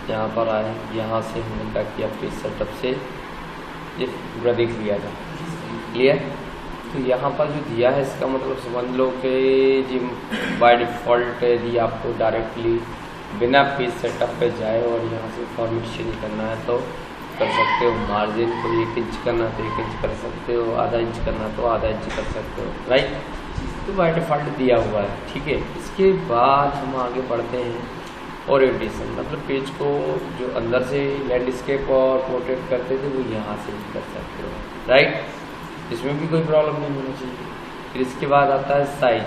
यहाँ पर आए, यहाँ से हमने क्या किया, पेज सेटअप से ये पूरा देख लिया था, क्लियर। तो यहाँ पर जो दिया है इसका मतलब समझ लो कि जी बाय डिफ़ॉल्ट यदि आपको डायरेक्टली बिना पेज सेटअप पे जाए और यहाँ से फॉर्मेट चेंज करना है तो कर सकते हो। मार्जिन को 1 इंच करना तो 1 इंच कर सकते हो, आधा इंच करना तो आधा इंच कर सकते हो, राइट। तो बाय डिफ़ॉल्ट दिया हुआ है, ठीक है। इसके बाद हम आगे बढ़ते हैं ओरिएंटेशन, मतलब पेज को जो अंदर से लैंडस्केप और पोर्ट्रेट करते थे वो यहाँ से भी कर सकते हो, राइट। इसमें भी कोई प्रॉब्लम नहीं होना चाहिए। फिर इसके बाद आता है साइज,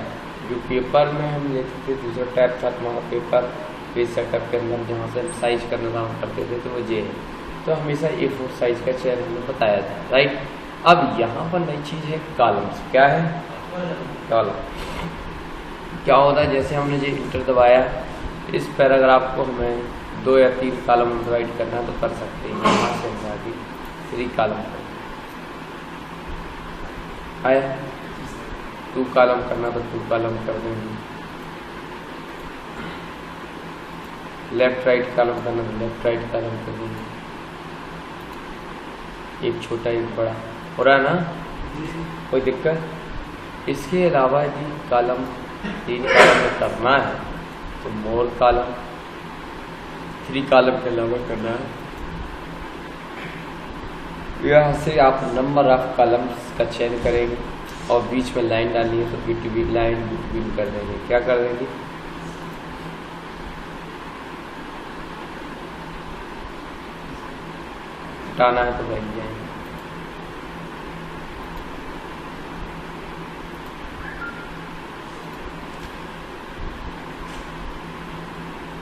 जो पेपर में हम लेते थे, दूसरा टैब था हमारा पेपर पेज सेटअप के अंदर, जहाँ से हम साइज करना करते थे तो वो ये है। तो हमेशा A4 साइज का चेयर हमने बताया था, राइट। अब यहाँ पर नई चीज़ है कॉलम्स। क्या है कॉलम? क्या होता है, जैसे हमने ये इंटर दबाया, इस पैराग्राफ को हमें 2 या 3 कॉलम में डिवाइड करना है तो कर सकते हैं। यहाँ से हम आगे 3 कॉलम आया, 2 कॉलम करना तो 2 कॉलम कर देंगे, लेफ्ट राइट कॉलम करना तो लेफ्ट राइट कॉलम कर देंगे, एक छोटा एक बड़ा, हो रहा है ना, कोई दिक्कत। इसके अलावा यदि कॉलम 3 कॉलम में करना है तो मोर कॉलम 3 कॉलम के अलावा करना है। यहाँ से आप नंबर ऑफ कॉलम्स का चयन करेंगे और बीच में लाइन डालनी है तो बिटवीन लाइन बिटवीन कर देंगे। क्या कर देंगे, हटाना है तो बैठ जाएंगे।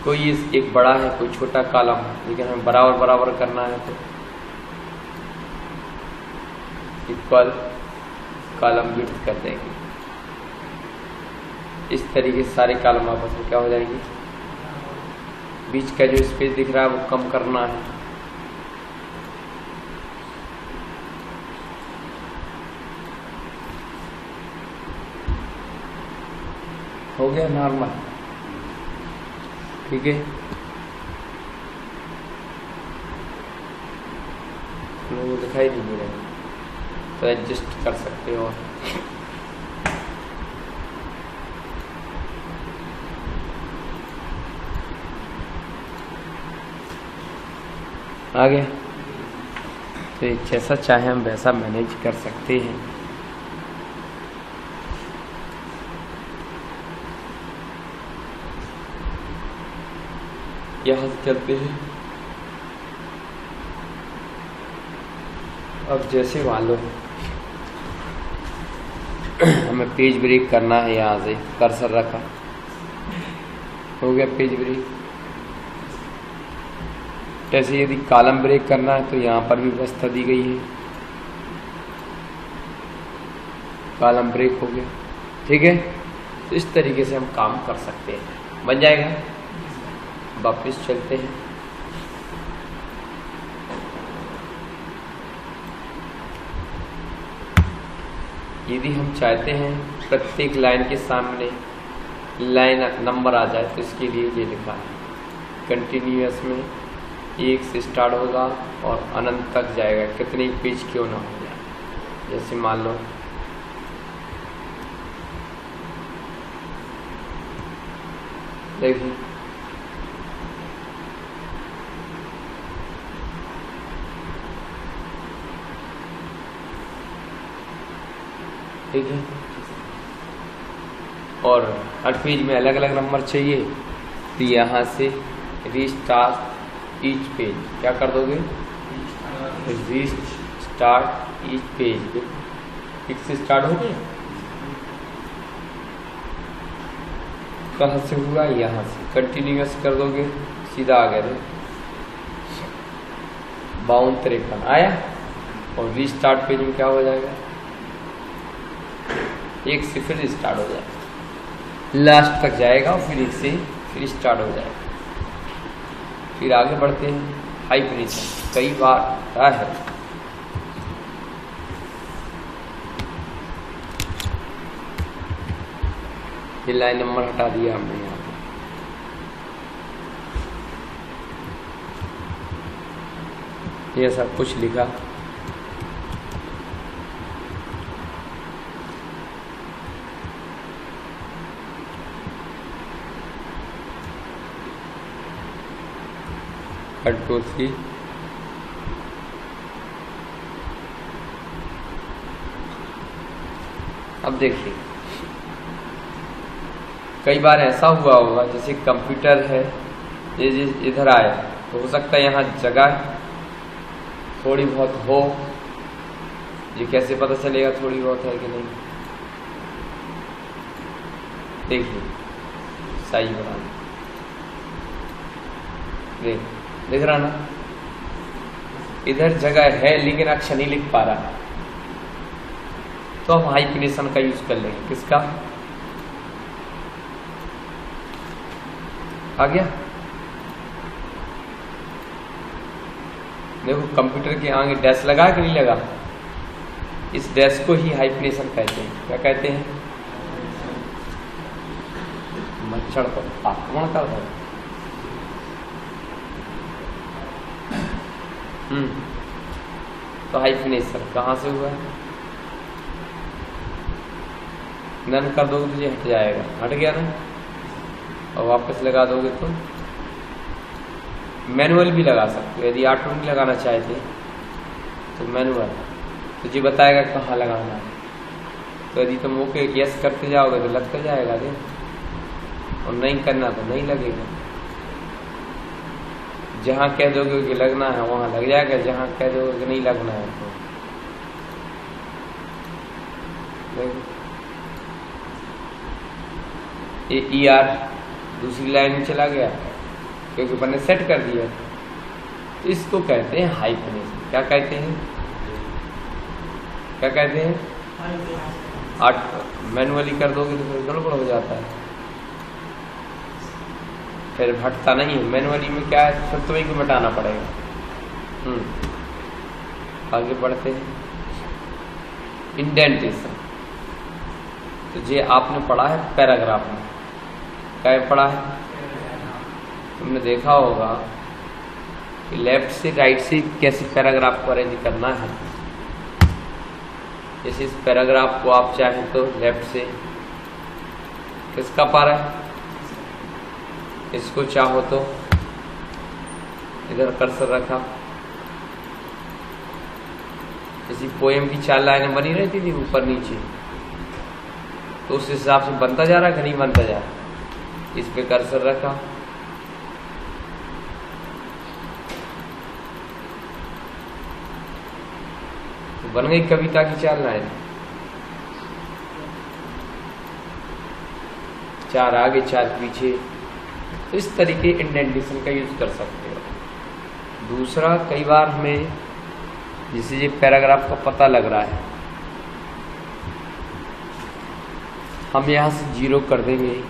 कोई एक बड़ा है कोई छोटा कॉलम है, लेकिन हमें बराबर बराबर करना है तो इक्वल कॉलम विड्थ कर देंगे। इस तरीके से सारे कॉलम आपस में क्या हो जाएंगे, बीच का जो स्पेस दिख रहा है वो कम करना है। हो गया नॉर्मल, ठीक है। वो दिखाई नहीं दे रहा है तो एडजस्ट कर सकते हो। आगे तो जैसा चाहे हम वैसा मैनेज कर सकते हैं। यहाँ से चलते हैं। अब जैसे मान लो हमें पेज ब्रेक करना है, यहाँ से कर्सर रखा, हो गया पेज ब्रेक। जैसे यदि कॉलम ब्रेक करना है तो यहाँ पर भी व्यवस्था दी गई है, कॉलम ब्रेक हो गया, ठीक है। तो इस तरीके से हम काम कर सकते हैं, बन जाएगा। वापिस चलते हैं। यदि हम चाहते हैं प्रत्येक लाइन के सामने लाइन नंबर आ जाए तो इसके लिए ये लिखा है, कंटिन्यूअस में 1 से स्टार्ट होगा और अनंत तक जाएगा, कितने पेज क्यों ना हो जाए। जैसे मान लो देखिए, ठीक है। और हर पेज में अलग अलग नंबर चाहिए तो यहाँ से रीस्टार्ट ईच पेज क्या कर दोगे, रीस्टार्ट ईच पेज, फिर से स्टार्ट हो गया। कहाँ से हुआ? यहाँ से। कंटिन्यूअस कर दोगे सीधा आ गया 52-53 आया। और रीस्टार्ट पेज में क्या हो जाएगा? 1 से फिर स्टार्ट हो जाएगा, लास्ट तक जाएगा और फिर 1 से फिर स्टार्ट हो जाएगा। फिर आगे बढ़ते हैं। हाइफिनेशन कई बार आता है, ये लाइन नंबर हटा दिया हमने यहाँ पे, ये सब कुछ लिखा। कंट्रोल C, अब देखिए कई बार ऐसा हुआ होगा जैसे कंप्यूटर है, ये इधर आए तो हो सकता है यहाँ जगह थोड़ी बहुत हो। ये कैसे पता चलेगा थोड़ी बहुत है कि नहीं? देखिए सही बना, दिख रहा ना, इधर जगह है लेकिन अक्षर नहीं लिख पा रहा, तो हम हाइफिनेशन का यूज कर लेंगे। किसका? आ गया। देखो कंप्यूटर के आगे डैश लगा कि नहीं लगा? इस डैश को ही हाइफिनेशन कहते हैं। क्या कहते हैं? मच्छर को आक्रमण कर रहा है। तो हाइफिनेशन कहाँ से हुआ है? नन कर दोगे तो ये हट जाएगा, हट गया ना। और वापस लगा दोगे तो मैनुअल भी लगा सकते हो। यदि ऑटो नहीं लगाना चाहते तो मैनुअल, तो जी बताएगा कहाँ लगाना है। तो यदि तुम ओके यस करते जाओगे तो लगता जाएगा दे, और नहीं करना तो नहीं लगेगा। जहाँ कह दोगे कि लगना है वहाँ लग जाएगा, जहाँ कह दोगे कि नहीं लगना है तो ये ER दूसरी लाइन में चला गया क्योंकि अपन ने सेट कर दिया। तो इसको कहते हैं हाइफिनेशन। क्या कहते हैं? क्या कहते हैं? मैनुअली कर दोगे तो फिर गड़बड़ हो जाता है, फिर हटता नहीं है। मैनुअली में क्या है, फिर तुम्हें को मिटाना पड़ेगा। आगे बढ़ते हैं। इंडेंटेशन, तो ये आपने पढ़ा है पैराग्राफ में। क्या पढ़ा है? तुमने देखा होगा कि लेफ्ट से राइट से कैसे पैराग्राफ को अरेंज करना है। जैसे इस पैराग्राफ को आप चाहें तो लेफ्ट से किसका पारा है, इसको चाहो तो इधर कर्सर रखा। जैसी पोएम की 4 लाइनें बनी रहती थी ऊपर नीचे, तो उस हिसाब से बनता जा रहा है कि नहीं बनता जा रहा। इस पे कर्सर रखा, तो बन गई कविता की 4 लाइन। 4 आगे 4 पीछे। तो इस तरीके इंडेंटेशन का यूज कर सकते हो। दूसरा, कई बार हमें जैसे ये पैराग्राफ का पता लग रहा है, हम यहाँ से 0 कर देंगे।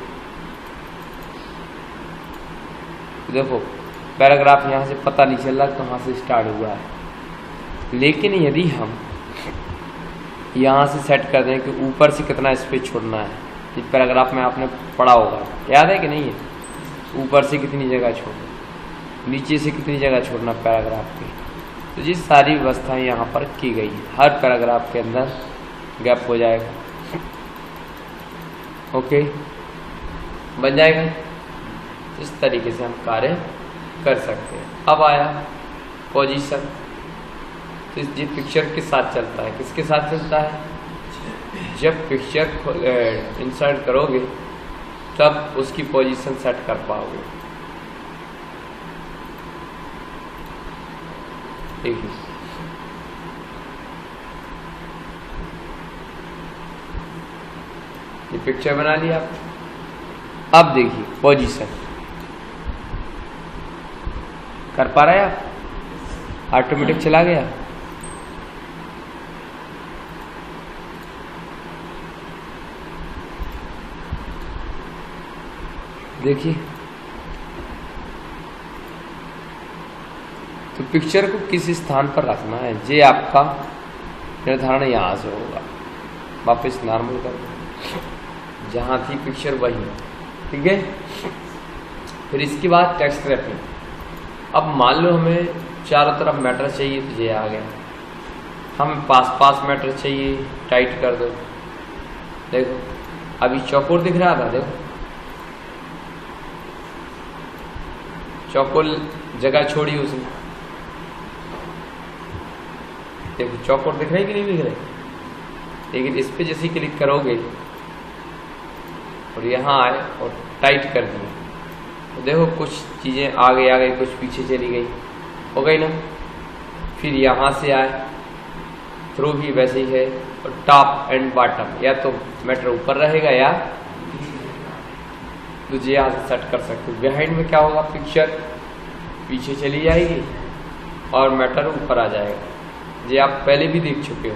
देखो पैराग्राफ यहाँ से पता नहीं चल रहा कहाँ से स्टार्ट हुआ है। लेकिन यदि हम यहाँ से सेट कर दें कि ऊपर से कितना स्पेस छोड़ना है, इस पैराग्राफ में आपने पढ़ा होगा, याद है कि नहीं है? ऊपर से कितनी जगह छोड़ना, नीचे से कितनी जगह छोड़ना पैराग्राफ की। तो ये सारी व्यवस्थाएं यहाँ पर की गई है। हर पैराग्राफ के अंदर गैप हो जाएगा। ओके, बन जाएगा। इस तरीके से हम कार्य कर सकते हैं। अब आया पोजीशन। तो ये पिक्चर के साथ चलता है। किसके साथ चलता है? जब पिक्चर इंसर्ट करोगे तब उसकी पोजीशन सेट कर पाओगे। देखिए पिक्चर बना लिया आप। अब देखिए पोजीशन कर पा रहे हैं आप, ऑटोमेटिक चला गया। देखिए तो पिक्चर को किस स्थान पर रखना है, ये आपका निर्धारण यहाँ से होगा। वापस नॉर्मल कर दो, जहाँ थी पिक्चर वही, ठीक है। फिर इसके बाद टेक्स्ट रैपिंग। अब मान लो हमें चारों तरफ मैटर चाहिए, तो ये आ गया। हमें पास मैटर चाहिए, टाइट कर दो। देखो अभी चौकोर दिख रहा था, देखो चौकोर जगह छोड़ी उसने, देखो चौकोर दिख रहे कि नहीं दिख रहे। लेकिन इस पे जैसे क्लिक करोगे और यहाँ आए और टाइट कर दिए, तो देखो कुछ चीज़ें आगे आ गई, कुछ पीछे चली गई, हो गई ना। फिर यहाँ से आए, थ्रू भी वैसे ही है, और टॉप एंड बॉटम, या तो मैटर ऊपर रहेगा या तुझे यहाँ से सेट कर सकते हो। बिहाइंड में क्या होगा, पिक्चर पीछे चली जाएगी और मैटर ऊपर आ जाएगा। ये आप पहले भी देख चुके हो,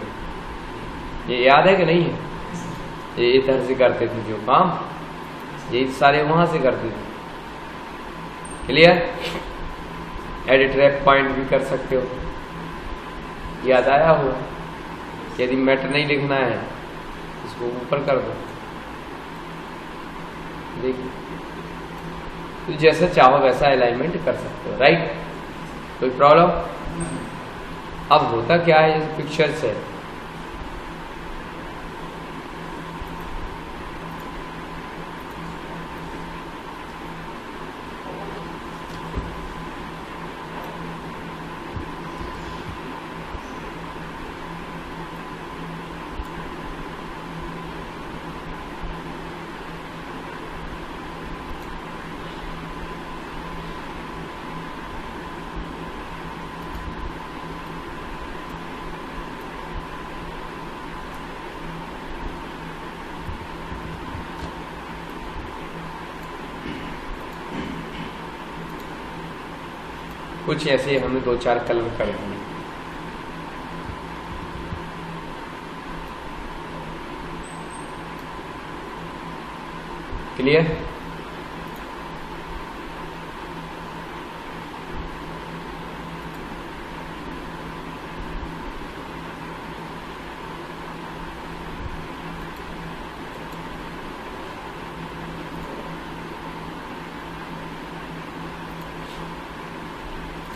ये याद है कि नहीं है। ये इधर से करते थे जो काम, ये सारे वहां से करते थे। क्लियर। एडिट रैप पॉइंट भी कर सकते हो, याद आया हो। यदि मैटर नहीं लिखना है इसको ऊपर कर दो, देखिए तो जैसा चाहो वैसा अलाइनमेंट कर सकते हो, राइट। कोई प्रॉब्लम। अब होता क्या है इस पिक्चर से, कुछ ऐसे हमने 2-4 कलर कर दिए। क्लियर।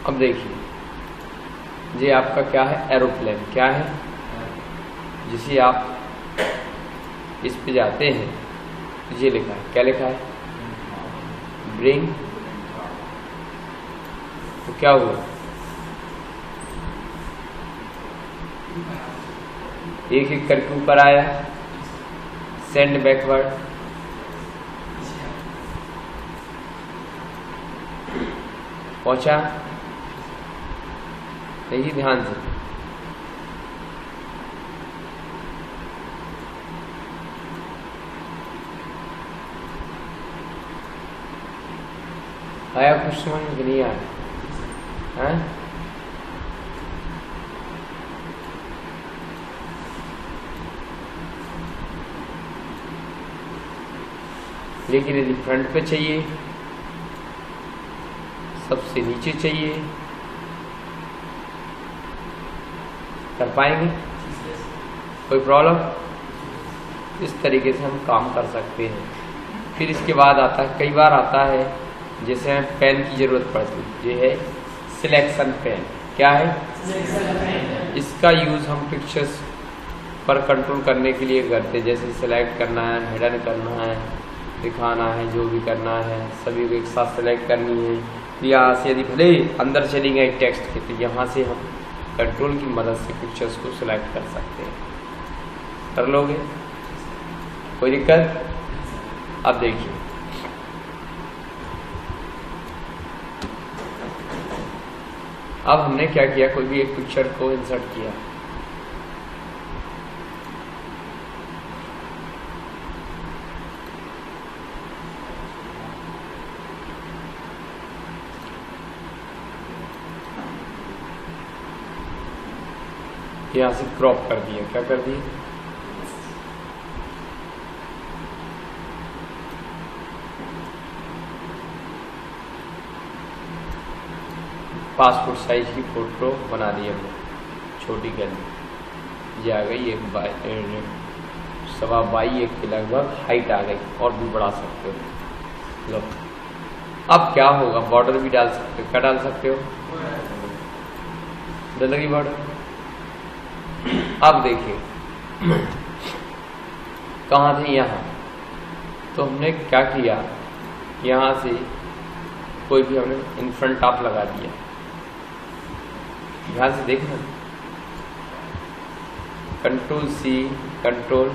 अब देखिए ये आपका क्या है, एरोप्लेन। क्या है, जिसे आप इस पे जाते हैं तो ये लिखा है, क्या लिखा है, ब्रिंग। तो क्या हुआ, एक एक करके ऊपर आया, सेंड बैकवर्ड, पहुंचा। देखिए ध्यान से, आया कुछ समझ में नहीं आया है? लेकिन यदि फ्रंट पे चाहिए, सबसे नीचे चाहिए, कर पाएंगे? कोई प्रॉब्लम? इस तरीके से हम काम कर सकते हैं। फिर इसके बाद आता है, कई बार आता है जैसे हमें पेन की जरूरत पड़ती है, ये है सिलेक्शन पेन। क्या है? इसका यूज़ हम पिक्चर्स पर कंट्रोल करने के लिए करते हैं। जैसे सिलेक्ट करना है, हिडन करना है, दिखाना है, जो भी करना है सभी को एक साथ सेलेक्ट करनी है। यहाँ से यदि भले अंदर चली गई टेक्स्ट के, तो यहाँ से हम कंट्रोल की मदद से पिक्चर्स को सिलेक्ट कर सकते हैं। कर लोगे? कोई दिक्कत? अब देखिए, अब हमने क्या किया, कोई भी एक पिक्चर को इंसर्ट किया। यहाँ से क्रॉप कर दिया। क्या कर दिया? पासपोर्ट साइज की फोटो बना दी हमने, छोटी कर दी। ये आ गई 1.25 के लगभग हाइट आ गई, और भी बढ़ा सकते हो। लो अब क्या होगा, बॉर्डर भी डाल सकते हो। क्या डाल सकते हो? डलेगी बॉर्डर। अब देखिए कहाँ थे? यहाँ। तो हमने क्या किया, यहाँ से कोई भी हमने इन फ्रंट टॉप लगा दिया। ध्यान से देखना, कंट्रोल सी, कंट्रोल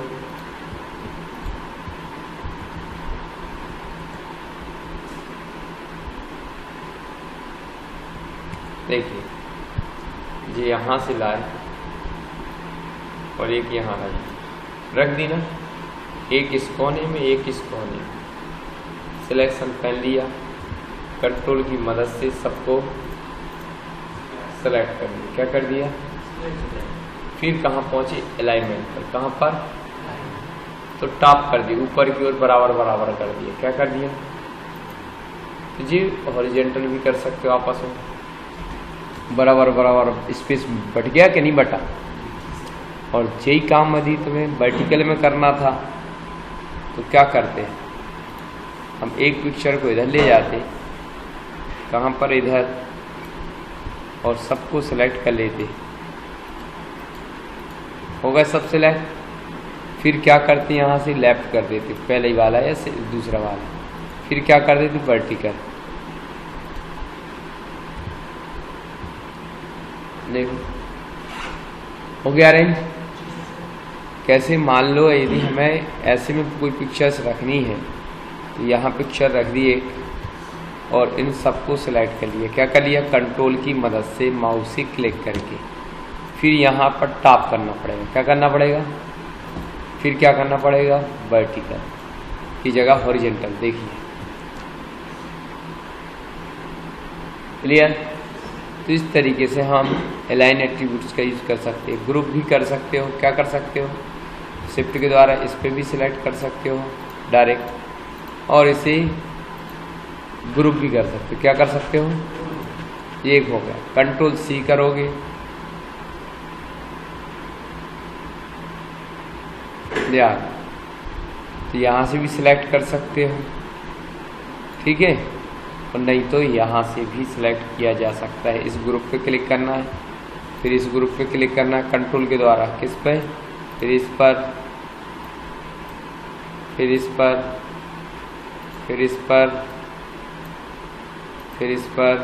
देखिए, ये यहां से लाए और एक यहाँ लाई, रख दी ना, एक इस कोने में एक इस कोने में। सिलेक्शन पहन लिया, कंट्रोल की मदद से सबको सेलेक्ट कर दिया। क्या कर दिया? फिर कहाँ पहुंचे? अलाइनमेंट पर। कहाँ पर? तो टॉप कर दिया, ऊपर की ओर बराबर बराबर कर दिया। क्या कर दिया? तो जी हॉरिजॉन्टल भी कर सकते हो आपस में, बराबर बराबर। स्पेस बट गया कि नहीं बटा? और यही काम यदि तुम्हें वर्टिकल में करना था तो क्या करते हैं, हम एक पिक्चर को इधर ले जाते, कहाँ पर? इधर, और सबको सिलेक्ट कर लेते। हो गया सब सिलेक्ट। फिर क्या करते, यहाँ से लेफ्ट कर देते, पहले वाला या दूसरा वाला। फिर क्या कर देते? वर्टिकल। देखो हो गया अरेंज। कैसे? मान लो यदि हमें ऐसे में कोई पिक्चर्स रखनी है तो यहाँ पिक्चर रख दी एक, और इन सबको सिलेक्ट कर लिया। क्या कर लिया? कंट्रोल की मदद से माउस से क्लिक करके फिर यहाँ पर टॉप करना पड़ेगा। क्या करना पड़ेगा? फिर क्या करना पड़ेगा? वर्टिकल की जगह हॉरिजॉन्टल। देखिए क्लियर? तो इस तरीके से हम अलाइन एट्रीब्यूट्स का यूज़ कर सकते हैं। ग्रुप भी कर सकते हो। क्या कर सकते हो? शिफ्ट के द्वारा इस पर भी सिलेक्ट कर सकते हो डायरेक्ट, और इसे ग्रुप भी कर सकते हो। क्या कर सकते हो? ये एक हो गया। कंट्रोल सी करोगे, यार तो यहाँ से भी सिलेक्ट कर सकते हो, ठीक है। और नहीं तो यहाँ से भी सिलेक्ट किया जा सकता है। इस ग्रुप पे क्लिक करना है, फिर इस ग्रुप पे क्लिक करना है कंट्रोल के द्वारा। किस पे? फिर इस पर, फिर इस पर, फिर इस पर, फिर इस पर,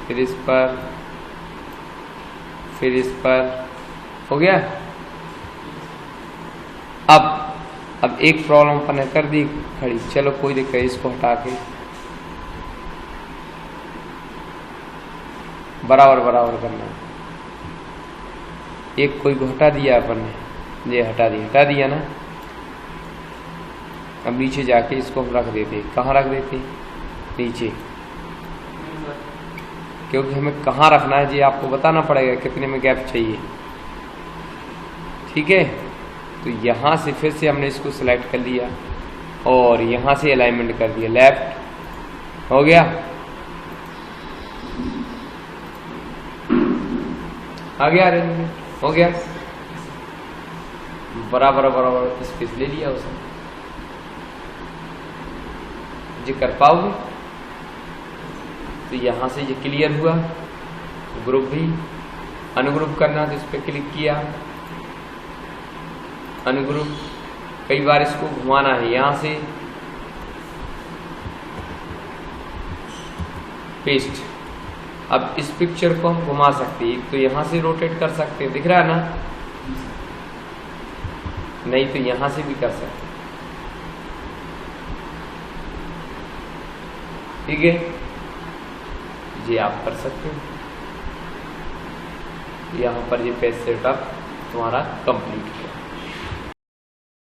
फिर इस पर, फिर इस पर। हो गया। अब एक प्रॉब्लम अपन ने कर दी खड़ी। चलो कोई दिक्कत, इसको हटा के बराबर बराबर करना है। एक कोई को हटा दिया अपन ने, ये हटा दिया ना। अब नीचे जाके इसको हम रख देते। कहाँ रख देते? नीचे, क्योंकि हमें कहाँ रखना है ये आपको बताना पड़ेगा, कितने में गैप चाहिए, ठीक है। तो यहाँ से फिर से हमने इसको सिलेक्ट कर लिया और यहाँ से अलाइनमेंट कर दिया लेफ्ट। हो गया। आ गया अरेंजमेंट, हो गया। बराबर बराबर स्पेस ले लिया उसने। जी कर पाओगे तो यहाँ से ये क्लियर हुआ। ग्रुप भी अनग्रुप करना तो इस पर क्लिक किया, अनग्रुप। कई बार इसको घुमाना है, यहाँ से पेस्ट। अब इस पिक्चर को हम घुमा सकते हैं, तो यहाँ से रोटेट कर सकते हैं, दिख रहा है ना। नहीं तो यहाँ से भी कर सकते, ठीक है। ये आप कर सकते हो। यहाँ पर ये पेज सेटअप तुम्हारा कंप्लीट है।